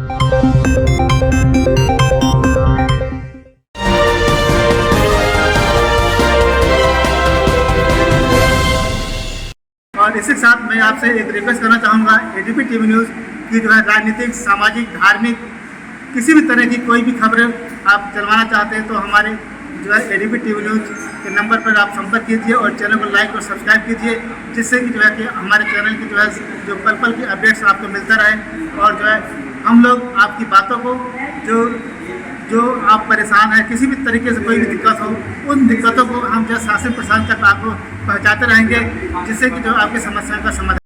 और इसी के साथ मैं आपसे एक रिक्वेस्ट करना चाहूँगा, एडीपी टीवी न्यूज़ की जो है राजनीतिक, सामाजिक, धार्मिक किसी भी तरह की कोई भी खबरें आप चलवाना चाहते हैं तो हमारे जो है एडीपी टीवी न्यूज़ के नंबर पर आप संपर्क कीजिए और चैनल को लाइक और सब्सक्राइब कीजिए, जिससे कि जो है कि हमारे चैनल की जो है जो पल पल की अपडेट्स आपको मिलता रहे और जो है हम लोग आपकी बातों को जो आप परेशान हैं, किसी भी तरीके से कोई भी दिक्कत हो, उन दिक्कतों को हम जो शासन प्रशासन तक आपको पहुंचाते रहेंगे, जिससे कि जो आपकी समस्याओं का समाधान।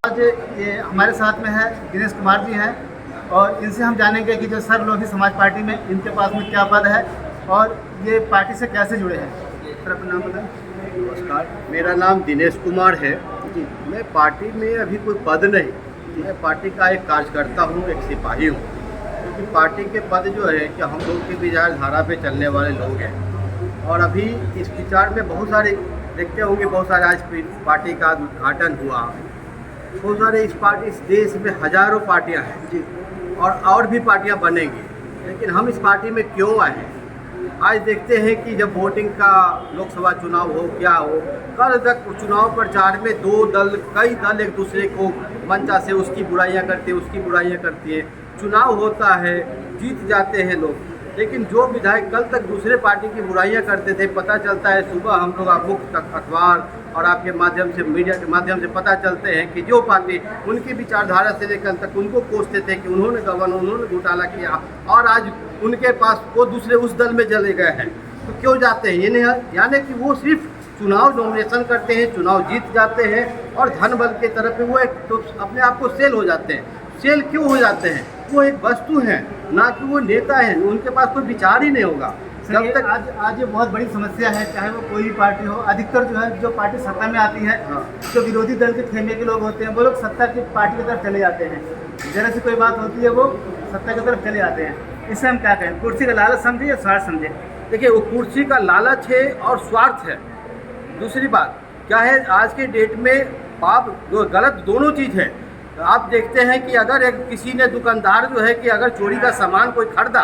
आज ये हमारे साथ में है दिनेश कुमार जी हैं और इनसे हम जानेंगे कि जो सर्वलोही समाज पार्टी में इनके पास में क्या पद है और ये पार्टी से कैसे जुड़े हैं। सर अपना नाम बताएं। नमस्कार, मेरा नाम दिनेश कुमार है जी। मैं पार्टी में अभी कोई पद नहीं, मैं पार्टी का एक कार्यकर्ता हूँ, एक सिपाही हूँ। क्योंकि पार्टी के पद जो है कि हम लोग की विचारधारा पे चलने वाले लोग हैं और अभी इस विचार में बहुत सारे देखते होंगे, बहुत सारे आज पार्टी का उद्घाटन हुआ, बहुत सारे इस देश में हजारों पार्टियां हैं जी और भी पार्टियां बनेंगी। लेकिन हम इस पार्टी में क्यों आए हैं? आज देखते हैं कि जब वोटिंग का लोकसभा चुनाव हो क्या हो, कल तक चुनाव प्रचार में कई दल एक दूसरे को मंचा से उसकी बुराइयां करते हैं, उसकी बुराइयां करती है। चुनाव होता है, जीत जाते हैं लोग, लेकिन जो विधायक कल तक दूसरे पार्टी की बुराइयां करते थे, पता चलता है सुबह हम लोग मुख्य अखबार और आपके माध्यम से, मीडिया के माध्यम से पता चलते हैं कि जो पार्टी उनकी विचारधारा से लेकर तक उनको कोसते थे कि उन्होंने गबन, उन्होंने घोटाला किया और आज उनके पास वो दूसरे उस दल में चले गए हैं, तो क्यों जाते हैं? ये नहीं, यानी कि वो सिर्फ चुनाव नॉमिनेशन करते हैं, चुनाव जीत जाते हैं और धन बल के तरफ वो एक तो अपने आप को सेल हो जाते हैं। सेल क्यों हो जाते हैं? वो एक वस्तु है, ना कि वो नेता है, उनके पास कोई विचार ही नहीं होगा। जब तक आज ये बहुत बड़ी समस्या है, चाहे वो कोई भी पार्टी हो, अधिकतर जो है जो पार्टी सत्ता में आती है, जो विरोधी दल के खेमे के लोग होते हैं वो लोग सत्ता की पार्टी की तरफ चले जाते हैं। जरा सी कोई बात होती है वो सत्ता की तरफ चले जाते हैं। इससे हम क्या कहें? कुर्सी का लालच समझे या स्वार्थ समझे? देखिए, वो कुर्सी का लालच है और स्वार्थ है। दूसरी बात क्या है, आज के डेट में पाप जो गलत दोनों चीज़ है। आप देखते हैं कि अगर एक किसी ने दुकानदार जो है कि अगर चोरी का सामान कोई खरीदा,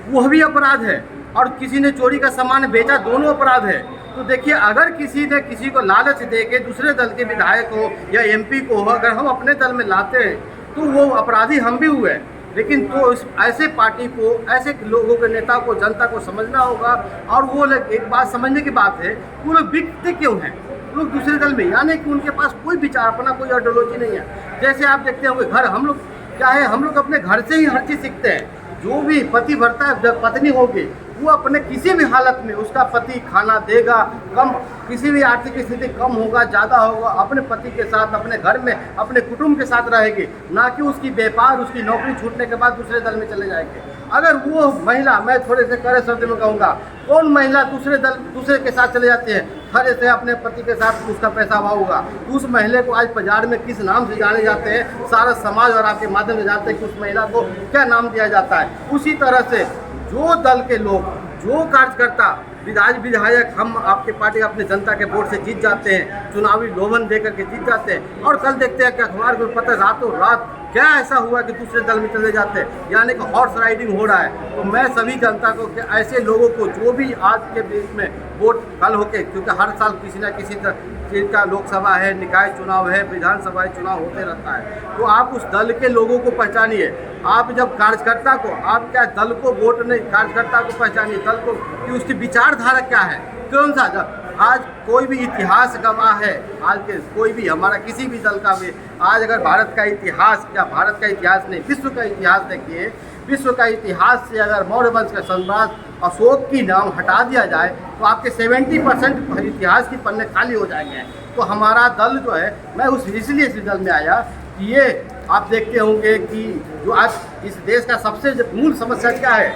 वह भी अपराध है, और किसी ने चोरी का सामान बेचा, दोनों अपराध है। तो देखिए, अगर किसी ने किसी को लालच दे के दूसरे दल के विधायक हो या एमपी को हो, अगर हम अपने दल में लाते हैं तो वो अपराधी हम भी हुए। लेकिन तो ऐसे पार्टी को, ऐसे लोगों के नेता को, जनता को समझना होगा। और वो एक बात समझने की बात है, वो लोग बिकते क्यों हैं? लोग दूसरे दल में, यानी कि उनके पास कोई विचार, अपना कोई आइडियोलॉजी नहीं है। जैसे आप देखते होंगे घर, हम लोग क्या है, हम लोग अपने घर से ही हर चीज़ सीखते हैं। जो भी पति भरता है, जब पत्नी होगी वो अपने किसी भी हालत में उसका पति खाना देगा, कम किसी भी आर्थिक स्थिति कम होगा, ज़्यादा होगा, अपने पति के साथ, अपने घर में, अपने कुटुंब के साथ रहेगी, ना कि उसकी व्यापार, उसकी नौकरी छूटने के बाद दूसरे दल में चले जाएंगे। अगर वो महिला, मैं थोड़े से कड़े शब्द में कहूँगा, कौन महिला दूसरे के साथ चले जाती है, खड़े से अपने पति के साथ उसका पैसा भाव होगा। उस महिला को आज बाजार में किस नाम से जाने जाते हैं, सारा समाज और आपके माध्यम से जानते हैं कि उस महिला को क्या नाम दिया जाता है। उसी तरह से जो दल के लोग, जो कार्यकर्ता, विधायक, हम आपके पार्टी अपने जनता के वोट से जीत जाते हैं, चुनावी लोभन देकर के जीत जाते हैं, और कल देखते हैं कि अखबार में पता रातों रात क्या ऐसा हुआ कि दूसरे दल में चले जाते हैं, यानी कि हॉर्स राइडिंग हो रहा है। तो मैं सभी जनता को, कि ऐसे लोगों को, जो भी आज के बीच में वोट कल होके, क्योंकि हर साल किसी न किसी चीज़ का लोकसभा है, निकाय चुनाव है, विधानसभा चुनाव होते रहता है, तो आप उस दल के लोगों को पहचानिए। आप जब कार्यकर्ता को, आप क्या दल को वोट नहीं, कार्यकर्ता को पहचानिए, दल को कि उसकी विचारधारा क्या है, कौन सा। जब आज कोई भी इतिहास गवाह है, आज के कोई भी हमारा किसी भी दल का भी, आज अगर भारत का इतिहास, क्या भारत का इतिहास नहीं, विश्व का इतिहास देखिए, विश्व का इतिहास से अगर मौर्य वंश का सम्राट अशोक की नाम हटा दिया जाए तो आपके 70% इतिहास की पन्ने खाली हो जाएंगे। तो हमारा दल जो है, मैं इसलिए इस दल में आया कि ये आप देखते होंगे कि जो आज इस देश का सबसे मूल समस्या क्या है,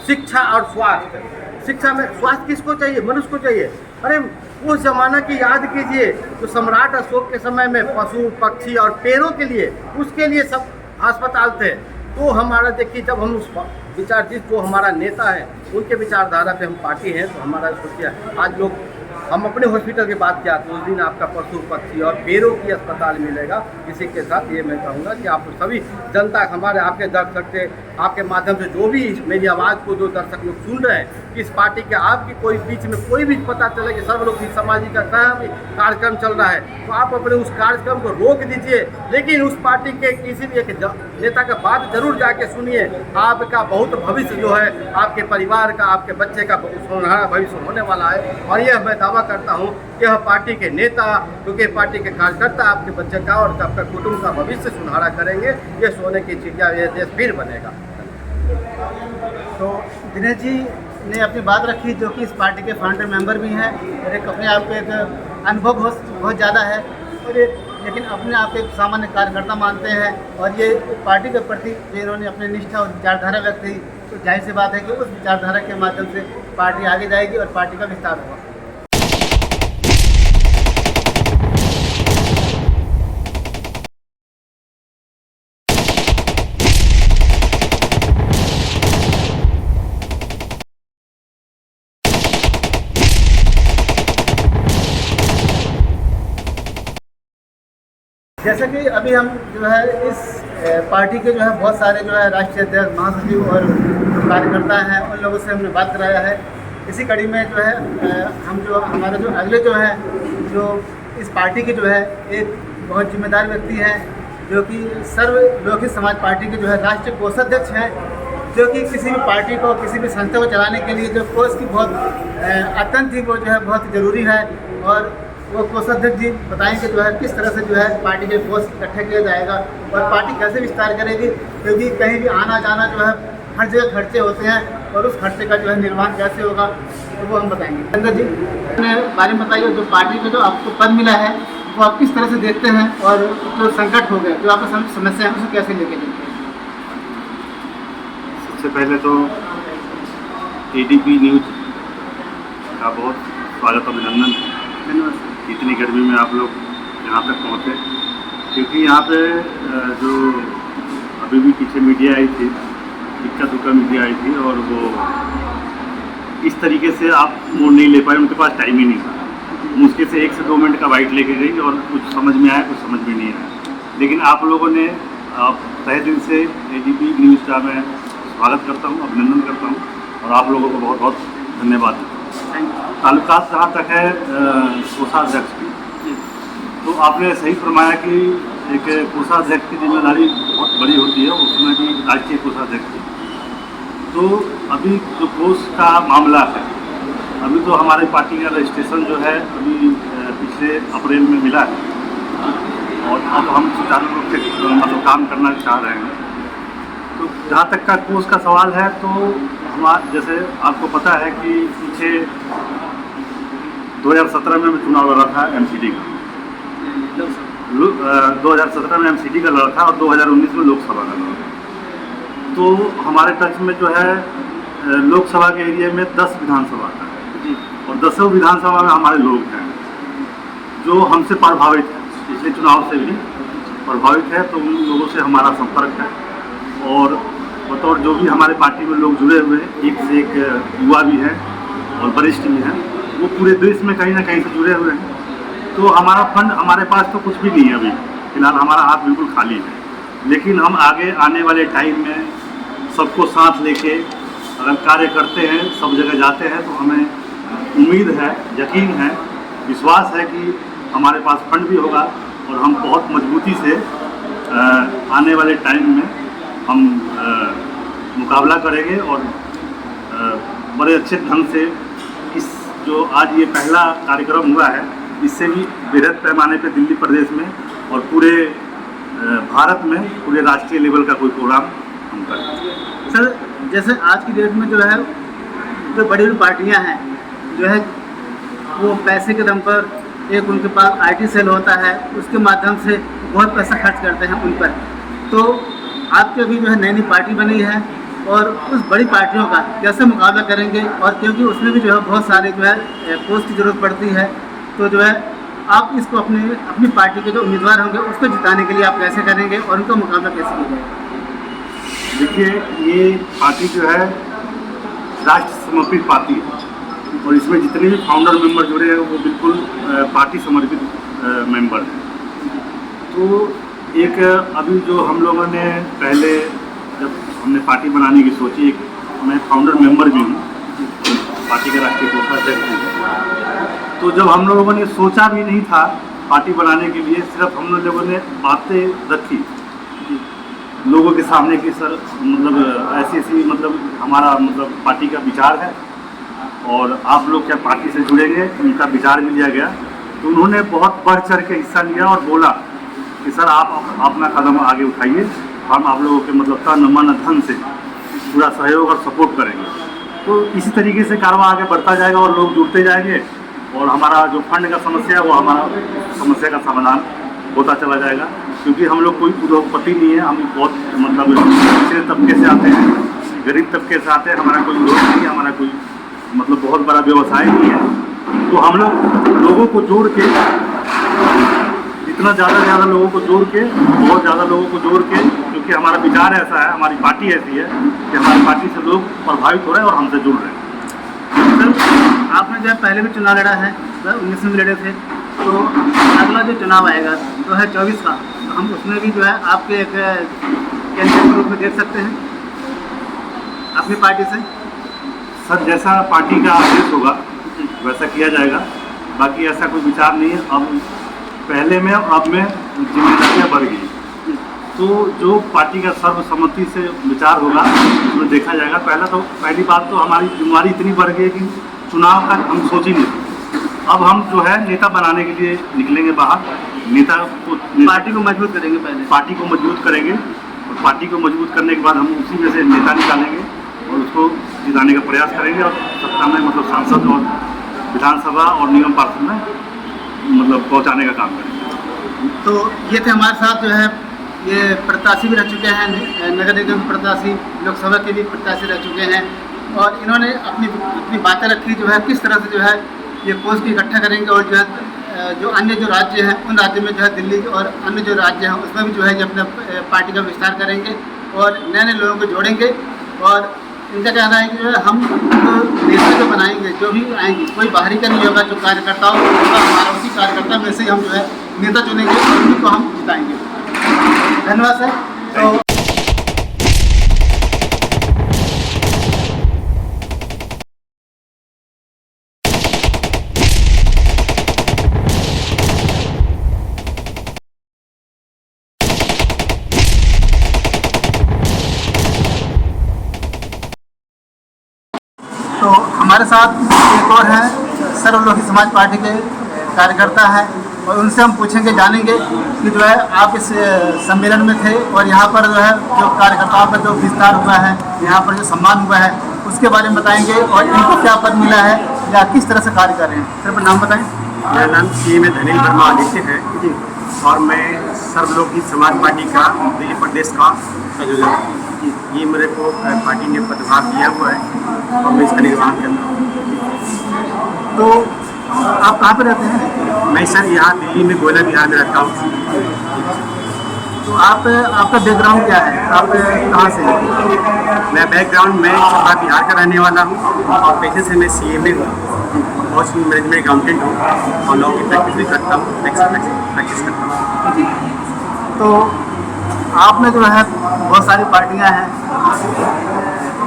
शिक्षा और स्वास्थ्य। शिक्षा में स्वास्थ्य किसको चाहिए? मनुष्य को चाहिए। अरे उस जमाना की याद कीजिए, जो सम्राट अशोक के समय में पशु पक्षी और पेड़ों के लिए, उसके लिए सब अस्पताल थे। तो हमारा देखिए, जब हम उस विचार, जिस जो हमारा नेता है उनके विचारधारा पे हम पार्टी हैं, तो हमारा सोचिए आज लोग, हम अपने हॉस्पिटल की बात किया तो उस दिन आपका पशु पक्षी और पेड़ों की अस्पताल मिलेगा। इसी के साथ ये मैं कहूँगा कि आप सभी जनता, हमारे आपके दर्शक से, आपके माध्यम से जो भी मेरी आवाज़ को जो दर्शक लोग सुन रहे हैं, कि इस पार्टी के आपकी कोई बीच में कोई भी पता चले कि सब लोग इस सामाजिक का भी कार्यक्रम चल रहा है, तो आप अपने उस कार्यक्रम को रोक दीजिए, लेकिन उस पार्टी के किसी भी एक नेता का बात जरूर जाके सुनिए। आपका बहुत भविष्य जो है, आपके परिवार का, आपके बच्चे का सुनहरा भविष्य होने वाला है। और यह मैं दावा करता हूं कि यह पार्टी के नेता, क्योंकि पार्टी के कार्यकर्ता आपके बच्चे का और आपका कुटुंब का भविष्य सुनहरा करेंगे। ये सोने की चिड़िया, ये देश फिर बनेगा। तो दिनेश जी ने अपनी बात रखी, जो कि इस पार्टी के फाउंडर मेंबर भी हैं, और एक अपने आप को एक अनुभव बहुत ज़्यादा है, और लेकिन अपने आप को एक सामान्य कार्यकर्ता मानते हैं। और ये पार्टी के प्रति जो इन्होंने अपनी निष्ठा और विचारधारा व्यक्त की, तो जाहिर सी बात है कि उस विचारधारा के माध्यम से पार्टी आगे जाएगी और पार्टी का विस्तार होगा। जैसे कि अभी हम जो है इस पार्टी के जो है बहुत सारे जो है राष्ट्रीय अध्यक्ष, महासचिव और जो कार्यकर्ता हैं, उन लोगों से हमने बात कराया है। इसी कड़ी में जो है हम जो हमारे जो अगले जो है, जो इस पार्टी के जो है एक बहुत जिम्मेदार व्यक्ति हैं, जो कि सर्वलौकिक समाज पार्टी के जो है राष्ट्रीय कोषाध्यक्ष हैं, जो कि किसी भी पार्टी को, किसी भी संस्था को चलाने के लिए जो कोष की बहुत अत्यंत ही वो जो है बहुत ज़रूरी है। और वो कोषाध्यक्ष जी बताएंगे जो है किस तरह से जो है पार्टी के कोष इकट्ठा किया जाएगा और पार्टी कैसे विस्तार करेगी, क्योंकि कहीं भी आना जाना जो है हर जगह खर्चे होते हैं, और उस खर्चे का जो है निर्वहन कैसे होगा, तो वो हम बताएंगे। चंद्र जी अपने बारे में बताइए, जो पार्टी का जो आपको पद मिला है वो आप किस तरह से देखते हैं, और जो संकट हो गए, जो आपका समस्या है, उसे कैसे लेके देखते हैं? सबसे पहले तो एडीपी न्यूज़ का बहुत स्वागत, अभिनंदन। धन्यवाद। इतनी गर्मी में आप लोग यहाँ तक पहुँचे, क्योंकि यहाँ पे जो अभी भी पीछे मीडिया आई थी, इक्का दुक्का मीडिया आई थी, और वो इस तरीके से आप मोड़ नहीं ले पाए, उनके पास टाइम ही नहीं था। मुश्किल से 1 से 2 मिनट का बाइट लेके गई, और कुछ समझ में आया, कुछ समझ में नहीं आया। लेकिन आप लोगों ने तहे दिल से एडीपी न्यूज़ का मैं स्वागत करता हूँ, अभिनंदन करता हूँ, और आप लोगों को बहुत बहुत धन्यवाद। ताल्लुकात जहाँ तक है कोषाध्यक्ष की, तो आपने सही फरमाया कि एक कोषाध्यक्ष की जिम्मेदारी बहुत बड़ी होती है, उसमें भी राष्ट्रीय कोषाध्यक्ष की। तो अभी जो कोष का मामला है, अभी तो हमारे पार्टी का रजिस्ट्रेशन जो है अभी पिछले अप्रैल में मिला है, और अब हम सुचारू रूप से मतलब काम करना चाह रहे हैं। तो जहाँ तक का कोष का सवाल है, तो जैसे आपको पता है कि पीछे 2017 में चुनाव लड़ा था एमसीडी का, 2017 में एमसीडी का लड़ा था, और 2019 में लोकसभा का लड़ा था। तो हमारे टच में जो है लोकसभा के एरिया में 10 विधानसभा का है, और 10 विधानसभा में हमारे लोग हैं जो हमसे प्रभावित हैं, पिछले चुनाव से भी प्रभावित है। तो उन लोगों से हमारा संपर्क है, और बतौर जो भी हमारे पार्टी में लोग जुड़े हुए हैं, एक से एक युवा भी हैं और वरिष्ठ भी हैं, वो पूरे देश में कहीं ना कहीं से जुड़े हुए हैं। तो हमारा फंड, हमारे पास तो कुछ भी नहीं है अभी फिलहाल, हमारा हाथ बिल्कुल खाली है। लेकिन हम आगे आने वाले टाइम में सबको साथ लेके अगर कार्य करते हैं, सब जगह जाते हैं, तो हमें उम्मीद है, यकीन है, विश्वास है कि हमारे पास फंड भी होगा, और हम बहुत मजबूती से आने वाले टाइम में हम मुकाबला करेंगे, और बड़े अच्छे ढंग से इस जो आज ये पहला कार्यक्रम हुआ है, इससे भी बृहद पैमाने पे दिल्ली प्रदेश में और पूरे भारत में, पूरे राष्ट्रीय लेवल का कोई प्रोग्राम हम करें। सर, जैसे आज की डेट में जो है जो बड़ी बड़ी पार्टियां हैं, जो है वो पैसे के दम पर, एक उनके पास आईटी सेल होता है, उसके माध्यम से बहुत पैसा खर्च करते हैं उन पर। तो आपकी अभी जो है नई नई पार्टी बनी है, और उस बड़ी पार्टियों का कैसे मुकाबला करेंगे, और क्योंकि उसमें भी जो है बहुत सारे जो है पोस्ट की ज़रूरत पड़ती है, तो जो है आप इसको अपनी पार्टी के जो उम्मीदवार होंगे उसको जिताने के लिए आप कैसे करेंगे और उनका मुकाबला कैसे किया जाएगा? देखिए, ये पार्टी जो है राष्ट्र समर्पित पार्टी है और इसमें जितने भी फाउंडर मेंबर जुड़े हैं वो बिल्कुल पार्टी समर्पित मेंबर हैं। तो एक अभी जो हम लोगों ने पहले जब हमने पार्टी बनाने की सोची, मैं फाउंडर मेंबर भी हूँ, पार्टी के राष्ट्रीय कोषाध्यक्ष हूँ। तो जब हम लोगों ने सोचा भी नहीं था पार्टी बनाने के लिए, सिर्फ हम लोगों ने बातें रखी लोगों के सामने कि सर मतलब ऐसी मतलब हमारा मतलब पार्टी का विचार है और आप लोग क्या पार्टी से जुड़ेंगे, उनका विचार भी लिया गया। तो उन्होंने बहुत बढ़ चढ़ के हिस्सा लिया और बोला कि सर आप अपना कदम आगे उठाइए, हम आप लोगों के मतलब तन मन धन से पूरा सहयोग और सपोर्ट करेंगे। तो इसी तरीके से कारवां आगे बढ़ता जाएगा और लोग जुड़ते जाएंगे और हमारा जो फंड का समस्या है वो हमारा समस्या का समाधान होता चला जाएगा। क्योंकि हम लोग कोई उद्योगपति नहीं है, हम बहुत मतलब पिछड़े तबके से आते हैं, गरीब तबके से आते हैं, हमारा कोई उद्योग नहीं है, हमारा कोई मतलब बहुत बड़ा व्यवसाय नहीं है। तो हम लोग लोगों को जोड़ के, जितना ज़्यादा से ज़्यादा लोगों को जोड़ के, बहुत ज़्यादा लोगों को जोड़ के, क्योंकि हमारा विचार ऐसा है, हमारी पार्टी ऐसी है कि हमारी पार्टी से लोग प्रभावित हो रहे हैं और हमसे जुड़ रहे हैं। सर, आपने जो है पहले भी चुनाव लड़ा है, 2019 में भी लड़े थे, तो अगला जो चुनाव आएगा 2024 का, तो हम उसमें भी जो है आपके एक कैंडिडेट के रूप में देख सकते हैं अपनी पार्टी से? सर, जैसा पार्टी का आदेश होगा वैसा किया जाएगा, बाकी ऐसा कोई विचार नहीं है। अब पहले में और अब में जिम्मेदारियाँ बढ़ गई, तो जो पार्टी का सर्वसम्मति से विचार होगा उसमें देखा जाएगा। पहली बात तो हमारी जिम्मेदारी इतनी बढ़ गई कि चुनाव का हम सोचेंगे। अब हम जो है नेता बनाने के लिए निकलेंगे बाहर, पार्टी को मजबूत करेंगे, पहले पार्टी को मजबूत करेंगे और पार्टी को मजबूत करने के बाद हम उसी में से नेता निकालेंगे और उसको जिताने का प्रयास करेंगे और सत्ता में मतलब सांसद और विधानसभा और निगम पार्षद में मतलब पहुंचाने का काम करेंगे। तो ये थे हमारे साथ जो है ये प्रत्याशी भी रह चुके हैं, नगर निगम प्रत्याशी, लोकसभा के भी प्रत्याशी रह चुके हैं, और इन्होंने अपनी बातें रखी जो है किस तरह से जो है ये पोस्ट इकट्ठा करेंगे और जो है जो अन्य जो राज्य हैं उन राज्यों में जो है दिल्ली और अन्य जो राज्य हैं उसमें भी जो है ये अपने पार्टी का विस्तार करेंगे और नए नए लोगों को जोड़ेंगे। और इनका कहना है कि जो है हम नेता जो बनाएंगे, जो भी आएंगे, कोई बाहरी का नहीं होगा, जो कार्यकर्ता होगा हमारा उसी कार्यकर्ता में से ही हम जो है नेता चुनेंगे और उन्हीं को हम जिताएंगे। धन्यवाद सर। तो हमारे साथ एक और हैं, सर्वलोकी समाज पार्टी के कार्यकर्ता हैं, और उनसे हम पूछेंगे, जानेंगे कि जो है आप इस सम्मेलन में थे और यहाँ पर जो है जो कार्यकर्ताओं का जो विस्तार हुआ है, यहाँ पर जो सम्मान हुआ है उसके बारे में बताएंगे और इनको क्या पद मिला है या किस तरह से कार्य कर रहे हैं। सर अपना नाम बताएं। मेरा नाम CA धनील वर्मा आदित्य है जी, और मैं सर्वलोकी समाज पार्टी का दिल्ली प्रदेश का संयोजक। ये मेरे को पार्टी ने पदभार दिया हुआ है और मैं इसका निर्वहन कर रहा हूँ। तो आप कहाँ पे रहते हैं? मैं सर यहाँ दिल्ली में गोला बिहार में रहता हूँ। तो आपका बैकग्राउंड क्या है, आप कहाँ से हैं? मैं बैकग्राउंड में छपरा बिहार का रहने वाला हूँ और पेशे से मैं CA में हूँ, बहुत मैनेजमेंट अकाउंटेंट हूँ और लॉ की प्रैक्टिस भी करता हूँ, प्रैक्टिस करता हूँ। तो आपने जो है बहुत सारी पार्टियां हैं,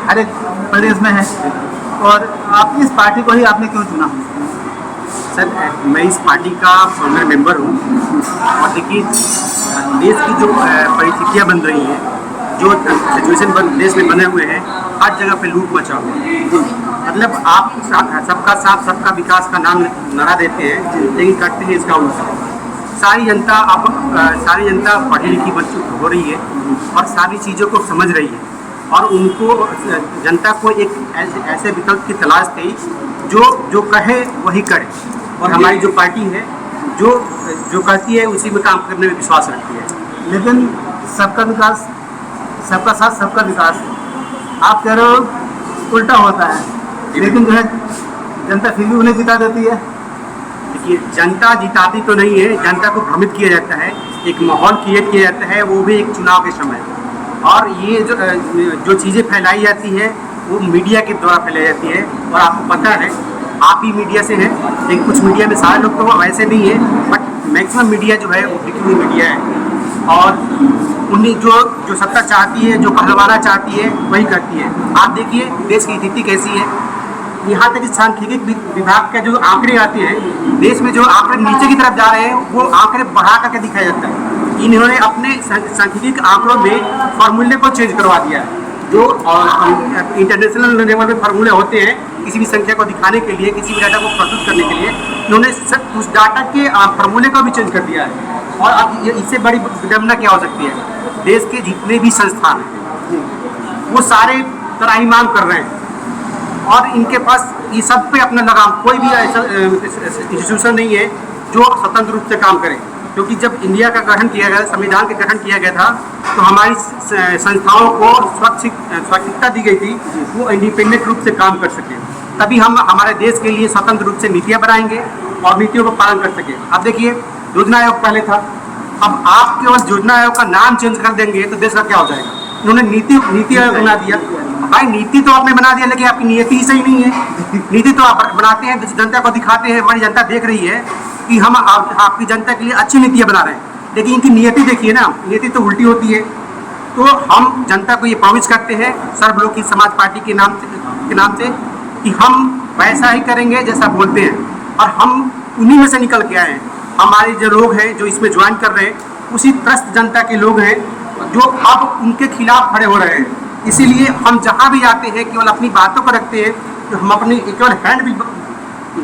हर एक प्रदेश में हैं, और आप इस पार्टी को ही आपने क्यों चुना? सर मैं इस पार्टी का फाउंडर मेंबर हूँ और देखिए देश की जो परिस्थितियाँ बन रही हैं, जो सिचुएशन देश में बने हुए हैं, हर जगह पे लूट मचा हुआ है। मतलब आप सबका साथ सबका विकास का नाम नारा देते हैं लेकिन करते हैं इसका उल्टा। सारी जनता पढ़ी लिखी हो रही है और सारी चीज़ों को समझ रही है और उनको जनता को एक ऐसे विकल्प की तलाश थी जो कहे वही करे, और हमारी जो पार्टी है जो कहती है उसी में काम करने में विश्वास रखती है। लेकिन सबका विकास, सबका साथ सबका विकास, आप कह रहे हो उल्टा होता है, लेकिन जो है जनता फिर भी उन्हें जिता देती है। देखिए, जनता जिताती तो नहीं है, जनता को भ्रमित किया जाता है, एक माहौल क्रिएट किया जाता है, वो भी एक चुनाव के समय। और ये जो चीज़ें फैलाई जाती है वो मीडिया के द्वारा फैलाई जाती है। और आपको पता है, आप ही मीडिया से हैं, लेकिन कुछ मीडिया में सारे लोग तो वैसे नहीं है, बट मैक्सिमम मीडिया जो है वो बिकी हुई मीडिया है। और उन्हें जो सत्ता चाहती है, जो कहलवाना चाहती है, वही करती है। आप देखिए देश की स्थिति कैसी है। यहाँ तक कि सांख्यिकी विभाग के जो आंकड़े आते हैं, देश में जो आंकड़े नीचे की तरफ जा रहे हैं, वो आंकड़े बढ़ा करके दिखाया जाता है। इन्होंने अपने सांख्यिकी आंकड़ों में फॉर्मूले को चेंज करवा दिया है। जो इंटरनेशनल लेवल पे फार्मूले होते हैं किसी भी संख्या को दिखाने के लिए, किसी भी डाटा को प्रस्तुत करने के लिए, इन्होंने उस डाटा के फार्मूले को भी चेंज कर दिया है। और अब इससे बड़ी विडंबना क्या हो सकती है, देश के जितने भी संस्थान हैं वो सारे त्राहिमाम कर रहे हैं और इनके पास ये सब पे अपना लगाम, कोई भी ऐसा इंस्टीट्यूशन नहीं है जो स्वतंत्र रूप से काम करे। क्योंकि जब इंडिया का गठन किया गया, संविधान का गठन किया गया था, तो हमारी संस्थाओं को स्वैच्छिकता दी गई थी, वो इंडिपेंडेंट रूप से काम कर सके। तभी हम हमारे देश के लिए स्वतंत्र रूप से नीतियाँ बनाएंगे और नीतियों का पालन कर सके। अब देखिए, योजना आयोग पहले था, अब आप केवल योजना आयोग का नाम चेंज कर देंगे तो देश का क्या हो जाएगा। उन्होंने नीति आयोग बना दिया। भाई नीति तो आपने बना दिया, लेकिन आपकी नीति ही सही नहीं है। नीति तो आप बनाते हैं, जनता को दिखाते हैं, हमारी जनता देख रही है कि हम आपकी जनता के लिए अच्छी नीतियाँ बना रहे हैं, लेकिन इनकी नीति देखिए ना, नीति तो उल्टी होती है। तो हम जनता को ये प्रॉमिस करते हैं सर्वलोकी समाज पार्टी के नाम से कि हम वैसा ही करेंगे जैसा बोलते हैं, और हम उन्हीं में से निकल के आए हैं। हमारे जो लोग हैं जो इसमें ज्वाइन कर रहे हैं, उसी त्रस्त जनता के लोग हैं जो अब उनके खिलाफ खड़े हो रहे हैं। इसीलिए हम जहाँ भी जाते हैं केवल अपनी बातों को रखते हैं, तो हम अपनी केवल हैंड भी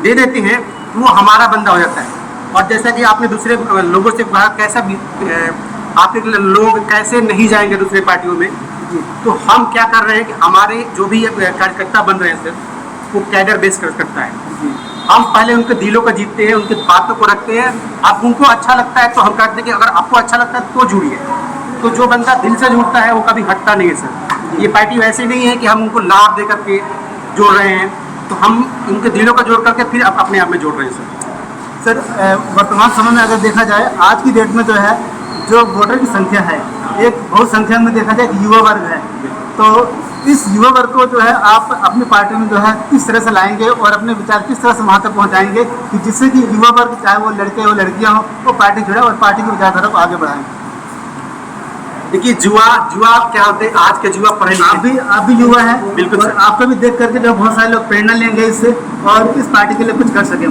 दे देते हैं, वो हमारा बंदा हो जाता है। और जैसा कि आपने दूसरे लोगों से कहा, कैसा भी आपके लोग कैसे नहीं जाएंगे दूसरे पार्टियों में, तो हम क्या कर रहे हैं कि हमारे जो भी कार्यकर्ता बन रहे हैं सर, वो कैडर बेस करता है। हम पहले उनके दिलों को जीतते हैं, उनकी बातों को रखते हैं। अब उनको अच्छा लगता है तो हम कहते हैं कि अगर आपको अच्छा लगता है तो जुड़िए। तो जो बंदा दिल से जुड़ता है वो कभी हटता नहीं है सर। ये पार्टी वैसे नहीं है कि हम उनको लाभ दे करके जोड़ रहे हैं, तो हम उनके दिलों को जोड़ करके फिर अपने आप में जोड़ रहे हैं सर। वर्तमान समय में अगर देखा जाए, आज की डेट में जो है जो वोटर की संख्या है, एक बहुत संख्या में देखा जाए कि युवा वर्ग है। तो इस युवा वर्ग को जो है आप अपनी पार्टी में जो है किस तरह से लाएंगे और अपने विचार किस तरह से वहाँ तक पहुँचाएंगे कि जिससे कि युवा वर्ग, चाहे वो लड़के हो लड़कियाँ हो, वो पार्टी जुड़े और पार्टी की विचारधारा को आगे बढ़ाएं। देखिए, जुआ क्या होते हैं, आज के जुआ पढ़े आप भी युवा हैं, बिल्कुल और आपको भी देख करके जो बहुत सारे लोग प्रेरणा लेंगे इससे और इस पार्टी के लिए कुछ कर सकें।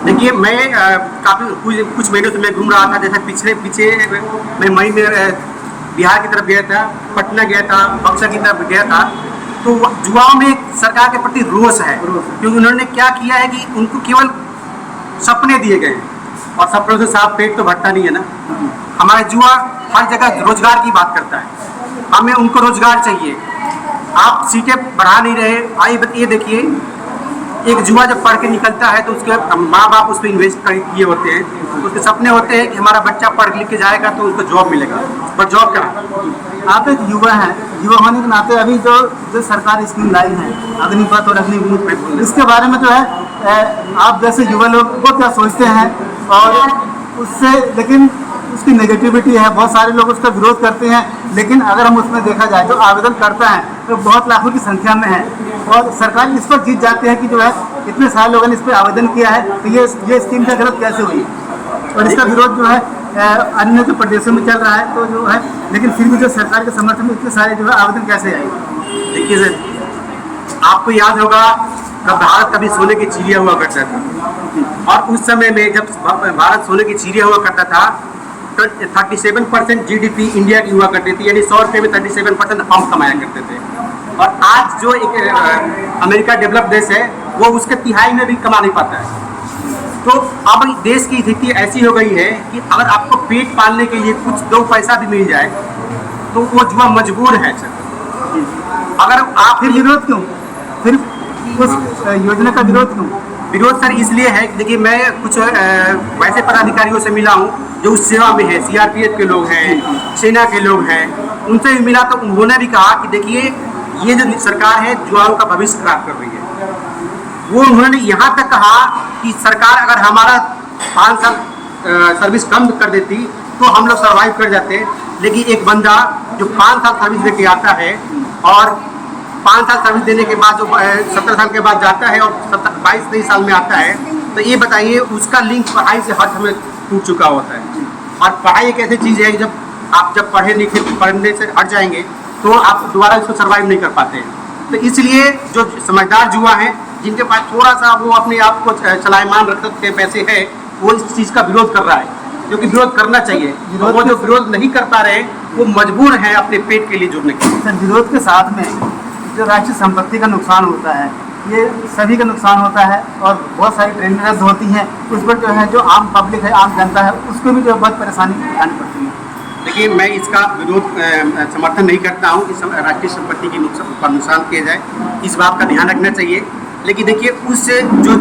देखिए, मैं काफ़ी कुछ महीनों से मैं घूम रहा था। जैसे पीछे मैं मई में बिहार की तरफ गया था, पटना गया था, बक्सर की तरफ गया था। तो जुआओं में सरकार के प्रति रोष है, क्योंकि उन्होंने क्या किया है कि उनको केवल सपने दिए गए, और सपनों से साफ पेट तो भरता नहीं है ना। हमारा जुआ हर जगह रोजगार की बात करता है, हमें उनको रोजगार चाहिए। आप सीटें बढ़ा नहीं रहे। आइए ये देखिए, एक जुआ जब पढ़ के निकलता है तो उसके माँ बाप उस पर इन्वेस्ट किए होते हैं, उसके सपने होते हैं कि हमारा बच्चा पढ़ लिख के जाएगा तो उसको जॉब मिलेगा, पर जॉब क्या। आप एक युवा हैं, युवा होने के नाते अभी जो सरकार स्कीम लाई है अग्निपथ और अग्निवीर, इसके बारे में जो है आप जैसे युवा लोग वो क्या सोचते हैं, और उससे लेकिन उसकी नेगेटिविटी है, बहुत सारे लोग उसका विरोध करते हैं। लेकिन अगर हम उसमें देखा जाए, जो आवेदन करता है तो बहुत लाखों की संख्या में है, और सरकार इस पर जीत जाती है कि जो है इतने सारे लोगों ने इस पर आवेदन किया है, तो ये स्कीम का गलत कैसे हुई। और इसका विरोध जो है अन्य जो प्रदेशों में चल रहा है, तो जो है लेकिन फिर भी जो सरकार के समर्थन में इतने सारे जो है आवेदन कैसे आए। देखिए सर, आपको याद होगा जब भारत कभी सोने की चिड़िया हुआ करता था, और उस समय में जब भारत सोने की चिड़िया हुआ करता था, 37% GDP इंडिया की हुआ करती थी, यानी 100 रुपये में 37% हम कमाया करते थे। और आज जो एक अमेरिका डेवलप देश है, वो उसके तिहाई में भी कमा नहीं पाता है। तो अब देश की स्थिति ऐसी हो गई है कि अगर आपको पेट पालने के लिए कुछ 2 पैसा भी मिल जाए तो वो जुआ मजबूर है सर। अगर आप फिर विरोध क्यों, फिर उस योजना का विरोध क्यों। विरोध सर इसलिए है, देखिए मैं कुछ वैसे पदाधिकारियों से मिला हूँ जो उस सेवा में है, CRPF के लोग हैं, सेना के लोग हैं, उनसे भी मिला तो उन्होंने भी कहा कि देखिए ये जो सरकार है युवाओं का भविष्य खराब कर रही है। वो उन्होंने यहाँ तक कहा कि सरकार अगर हमारा 5 साल सर्विस कम कर देती तो हम लोग सर्वाइव कर जाते, लेकिन एक बंदा जो 5 साल सर्विस देके आता है और 5 साल सर्विस देने के बाद जो 17 साल के बाद जाता है और 22-23 साल में आता है, तो ये बताइए उसका लिंक पढ़ाई से हट हमें टूट चुका होता है। और पढ़ाई एक ऐसी चीज़ है कि जब पढ़ने से हट जाएंगे तो आप दोबारा इसको सर्वाइव नहीं कर पाते हैं। तो इसलिए जो समझदार युवा हैं जिनके पास थोड़ा सा वो अपने आप को चलायमान रखते पैसे है, वो इस चीज़ का विरोध कर रहा है, क्योंकि विरोध करना चाहिए। वो जो विरोध नहीं कर पा रहे हैं वो मजबूर हैं अपने पेट के लिए जुड़ने के लिए। विरोध के साथ में जो राष्ट्रीय संपत्ति का नुकसान होता है, ये सभी का नुकसान होता है और बहुत सारी ट्रेनें रद्द होती हैं, उस पर जो है जो आम पब्लिक है, आम जनता है, उसको भी जो बहुत परेशानी उठानी पड़ती है। देखिए, मैं इसका विरोध समर्थन नहीं करता हूँ कि राष्ट्रीय संपत्ति की नुकसान किया जाए, इस बात का ध्यान रखना चाहिए। लेकिन देखिए, उससे जो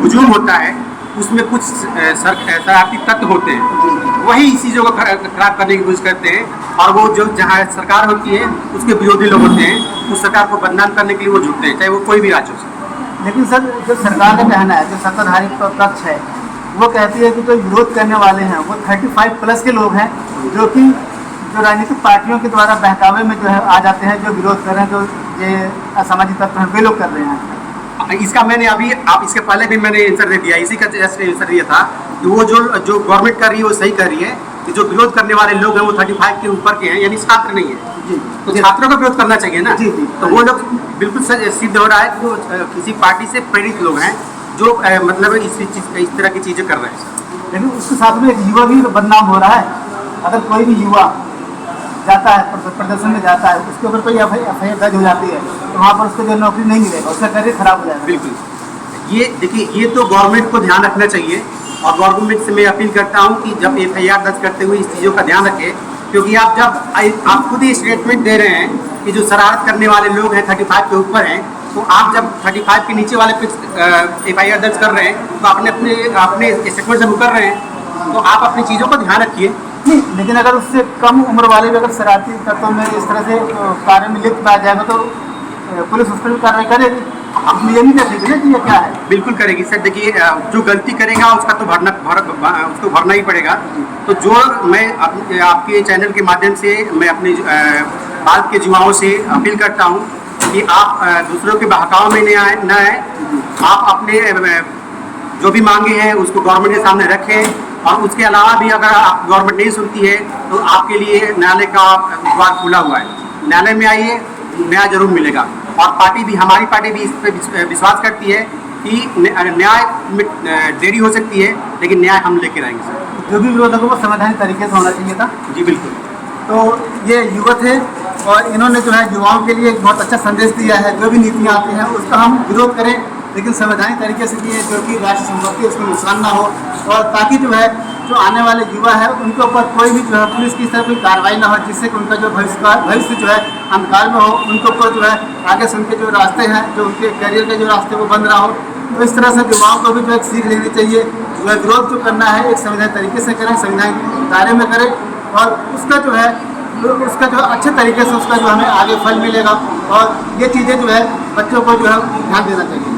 हुजूम होता है उसमें कुछ शरारती तत्व होते हैं, वही इस चीज़ों को खराब करने की कोशिश करते हैं। और वो जो जहाँ सरकार होती है उसके विरोधी लोग होते हैं, उस सरकार को बदनाम करने के लिए वो जुटते हैं, चाहे वो कोई भी राज्य हो। लेकिन सर, जो सरकार का कहना है, जो सत्ताधारी पक्ष है, वो कहती है कि जो विरोध करने वाले हैं वो 35+ के लोग हैं, जो कि जो राजनीतिक पार्टियों के द्वारा बहकावे में जो है आ जाते हैं, जो विरोध कर रहे हैं, जो ये असामाजिक तत्व हैं, वे लोग कर रहे हैं। इसका मैंने अभी इसके पहले भी मैंने आंसर दे दिया, इसी का जस्ट आंसर दिया था कि वो जो गवर्नमेंट कर रही है वो सही कर रही है कि जो विरोध करने वाले लोग हैं वो 35 के ऊपर के हैं, यानी छात्र नहीं है। तो छात्रों का विरोध करना चाहिए ना। तो वो लोग बिल्कुल सिद्ध हो रहा है कि वो किसी पार्टी से प्रेरित लोग हैं जो मतलब इस तरह की चीज़ें कर रहे हैं। लेकिन उसके साथ में एक युवा भी बदनाम हो रहा है। अगर कोई भी युवा जाता है, प्रदर्शन में जाता है, उसके ऊपर कोई FIR दर्ज हो जाती है, तो वहाँ पर उसको जो नौकरी नहीं मिलेगा, उसका करियर खराब हो जाएगा। बिल्कुल, ये देखिए, ये तो गवर्नमेंट को ध्यान रखना चाहिए और गवर्नमेंट से मैं अपील करता हूँ कि जब FIR दर्ज करते हुए इस चीज़ों का ध्यान रखें, क्योंकि आप खुद ही स्टेटमेंट दे रहे हैं कि जो शरारत करने वाले लोग हैं 35 के ऊपर हैं, तो आप जब 35 के नीचे वाले पे FIR दर्ज कर रहे हैं तो अपने स्टेटमेंट से मुकर रहे हैं। तो आप अपनी चीज़ों का ध्यान रखिए। नहीं, लेकिन अगर उससे कम उम्र वाले भी अगर शरारती तत्वों में इस तरह से कार्य में लिप्त पाया जाएगा तो पुलिस उस पर भी कार्रवाई करेगी। हम ये नहीं देखेंगे कि ये क्या है। बिल्कुल करेगी सर। देखिए, जो गलती करेगा उसका तो उसको भरना ही पड़ेगा। तो जो मैं आपके चैनल के माध्यम से मैं अपने भारत के युवाओं से अपील करता हूँ कि आप दूसरों के बहकाव में न आए। आप अपने जो भी मांगे हैं उसको गवर्नमेंट के सामने रखें, और उसके अलावा भी अगर आप गवर्नमेंट नहीं सुनती है तो आपके लिए न्यायालय का द्वार खुला हुआ है। न्यायालय में आइए, न्याय जरूर मिलेगा। और हमारी पार्टी भी इस पर विश्वास करती है कि न्याय में देरी हो सकती है, लेकिन न्याय हम लेके रहेंगे सर। जो भी विरोध होगा वो संवैधानिक तरीके से होना चाहिए था। जी बिल्कुल। तो ये युवा थे और इन्होंने जो है युवाओं के लिए एक बहुत अच्छा संदेश दिया है। जो भी नीतियाँ आती हैं उसका हम विरोध करें, लेकिन संवैधानिक तरीके से दिए, जो कि राष्ट्रीय संपत्ति उसमें नुकसान ना हो, और ताकि जो है जो आने वाले युवा है उनके ऊपर कोई भी जो है पुलिस की तरफ कोई कार्रवाई ना हो, जिससे कि उनका जो भविष्य जो है अंधकार में हो, उनके ऊपर जो है आगे से उनके जो रास्ते हैं, जो उनके करियर के जो रास्ते वो बंद रहा हो। तो इस तरह से युवाओं को भी जो एक सीख लेनी चाहिए। जो है विरोध जो करना है एक संवैधानिक तरीके से करें, संविधान दायरे में करें, और उसका जो अच्छे तरीके से उसका जो हमें आगे फल मिलेगा। और ये चीज़ें जो है बच्चों को जो है ध्यान देना चाहिए।